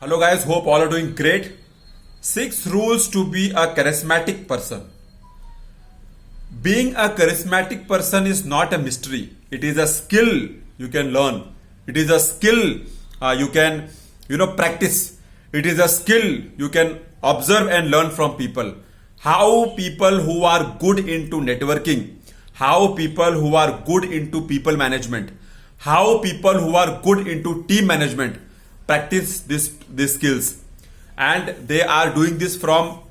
Hello guys, hope all are doing great. 6 rules to be a charismatic person. Being a charismatic person is not a mystery. It is a skill you can learn. It is a skill you can practice. It is a skill you can observe and learn from people. How people who are good into networking, how people who are good into people management, how people who are good into team management practice these skills, and they are doing this from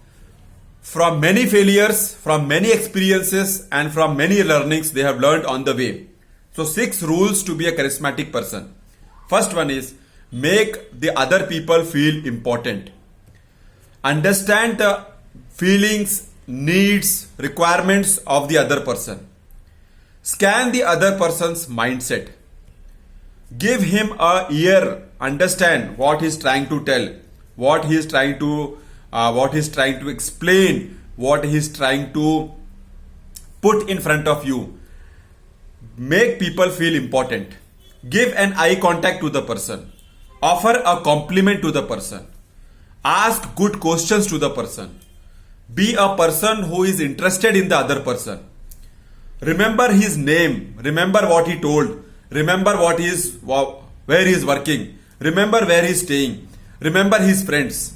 many failures, from many experiences, and from many learnings they have learned on the way. So 6 rules to be a charismatic person. First one is make the other people feel important. Understand the feelings, needs, requirements of the other person. Scan the other person's mindset. Give him a ear. Understand what he's trying to tell, what he's trying to explain, what he's trying to put in front of you. Make people feel important. Give an eye contact to the person. Offer a compliment to the person. Ask good questions to the person. Be a person who is interested in the other person. Remember his name. Remember what he told. Remember where he is working. Remember where he is staying. Remember his friends.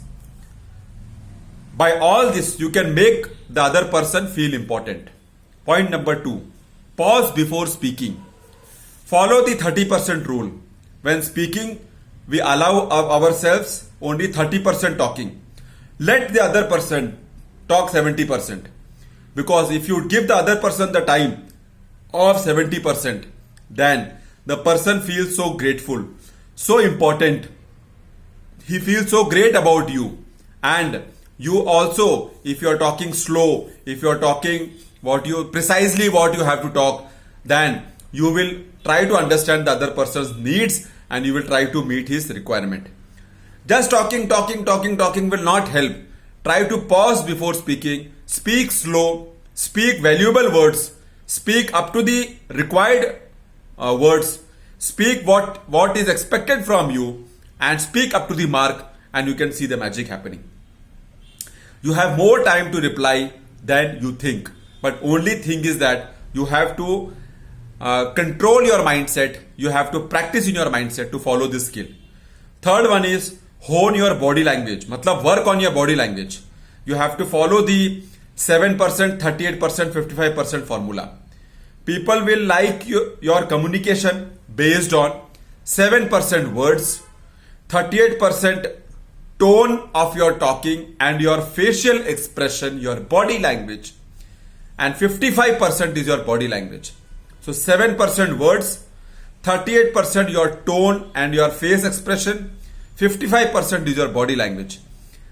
By all this, you can make the other person feel important. Point number 2. Pause before speaking. Follow the 30% rule. When speaking, we allow ourselves only 30% talking. Let the other person talk 70%. Because if you give the other person the time of 70%, then the person feels so grateful, so important. He feels so great about you. And you also, if you are talking slow, if you are talking precisely what you have to talk, then you will try to understand the other person's needs and you will try to meet his requirement. Just talking will not help. Try to pause before speaking. Speak slow. Speak valuable words. Speak up to the required words. Speak what is expected from you and speak up to the mark, and you can see the magic happening. You have more time to reply than you think, but only thing is that you have to control your mindset. You have to practice in your mindset to follow this skill. Third one is hone your body language. Matlab work on your body language. You have to follow the 7%, 38%, 55% formula. People will like your communication based on 7% words, 38% tone of your talking and your facial expression, your body language, and 55% is your body language. So 7% words, 38% your tone and your face expression, 55% is your body language.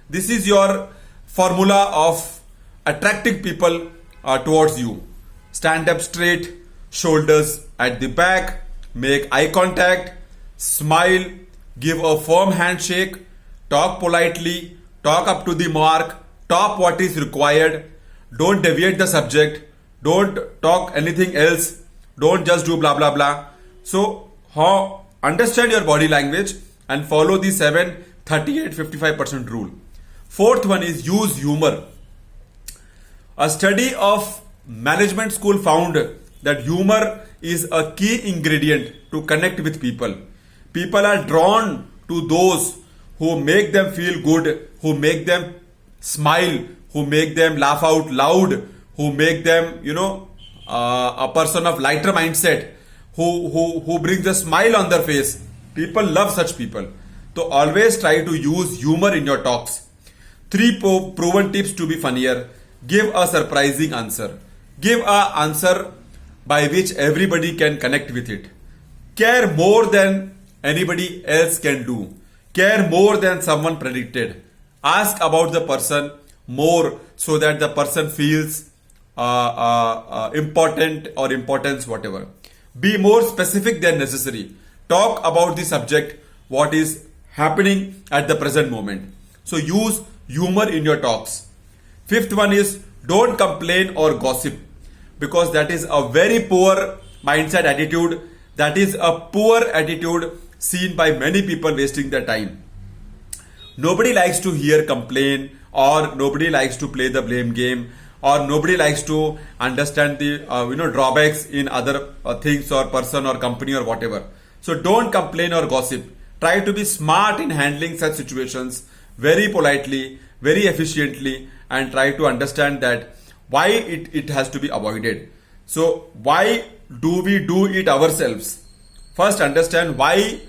This is your formula of attracting people towards you. Stand up straight, shoulders at the back, make eye contact, smile, give a firm handshake, talk politely, talk up to the mark, talk what is required, don't deviate the subject, don't talk anything else, don't just do blah blah blah. So understand your body language and follow the 7, 38, 55% rule. Fourth one is use humor. A study of management school found that humor is a key ingredient to connect with people. People are drawn to those who make them feel good, who make them smile, who make them laugh out loud, who make them, a person of lighter mindset, who brings a smile on their face. People love such people. So always try to use humor in your talks. 3 proven tips to be funnier. Give a surprising answer. Give an answer by which everybody can connect with it. Care more than anybody else can do. Care more than someone predicted. Ask about the person more so that the person feels important or importance, whatever. Be more specific than necessary. Talk about the subject, what is happening at the present moment. So use humor in your talks. Fifth one is don't complain or gossip, because that is a very poor mindset attitude. That is a poor attitude seen by many people wasting their time. Nobody likes to hear complain, or nobody likes to play the blame game, or nobody likes to understand the drawbacks in other things or person or company or whatever. So don't complain or gossip. Try to be smart in handling such situations very politely, very efficiently, and try to understand that why it has to be avoided. So why do we do it ourselves? First, understand why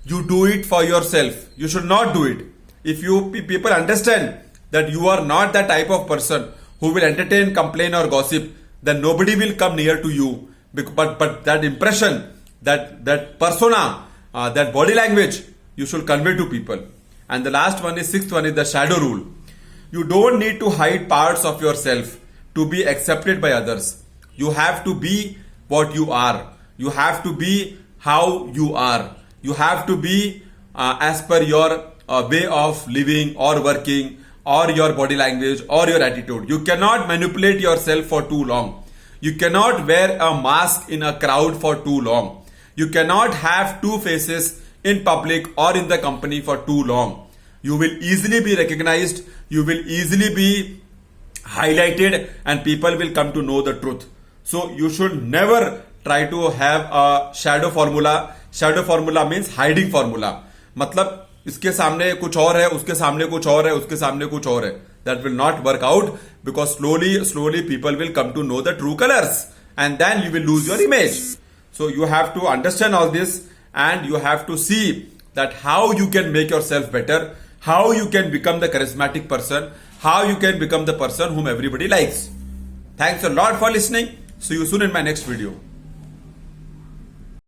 you do it for yourself. You should not do it. If you people understand that you are not the type of person who will entertain, complain, or gossip, then nobody will come near to you. But that impression, that persona, that body language, you should convey to people. And the last one is, sixth one is the shadow rule. You don't need to hide parts of yourself to be accepted by others. You have to be what you are. You have to be how you are. You have to be as per your way of living or working, or your body language or your attitude. You cannot manipulate yourself for too long. You cannot wear a mask in a crowd for too long. You cannot have two faces in public or in the company for too long. You will easily be recognized. You will easily be highlighted, and people will come to know the truth. So you should never try to have a shadow formula. Shadow formula means hiding formula. मतलब इसके सामने कुछ और है, उसके सामने कुछ और है, उसके सामने कुछ और है. That will not work out, because slowly people will come to know the true colors, and then you will lose your image. So you have to understand all this, and you have to see that how you can make yourself better, how you can become the charismatic person, how you can become the person whom everybody likes. Thanks a lot for listening. See you soon in my next video.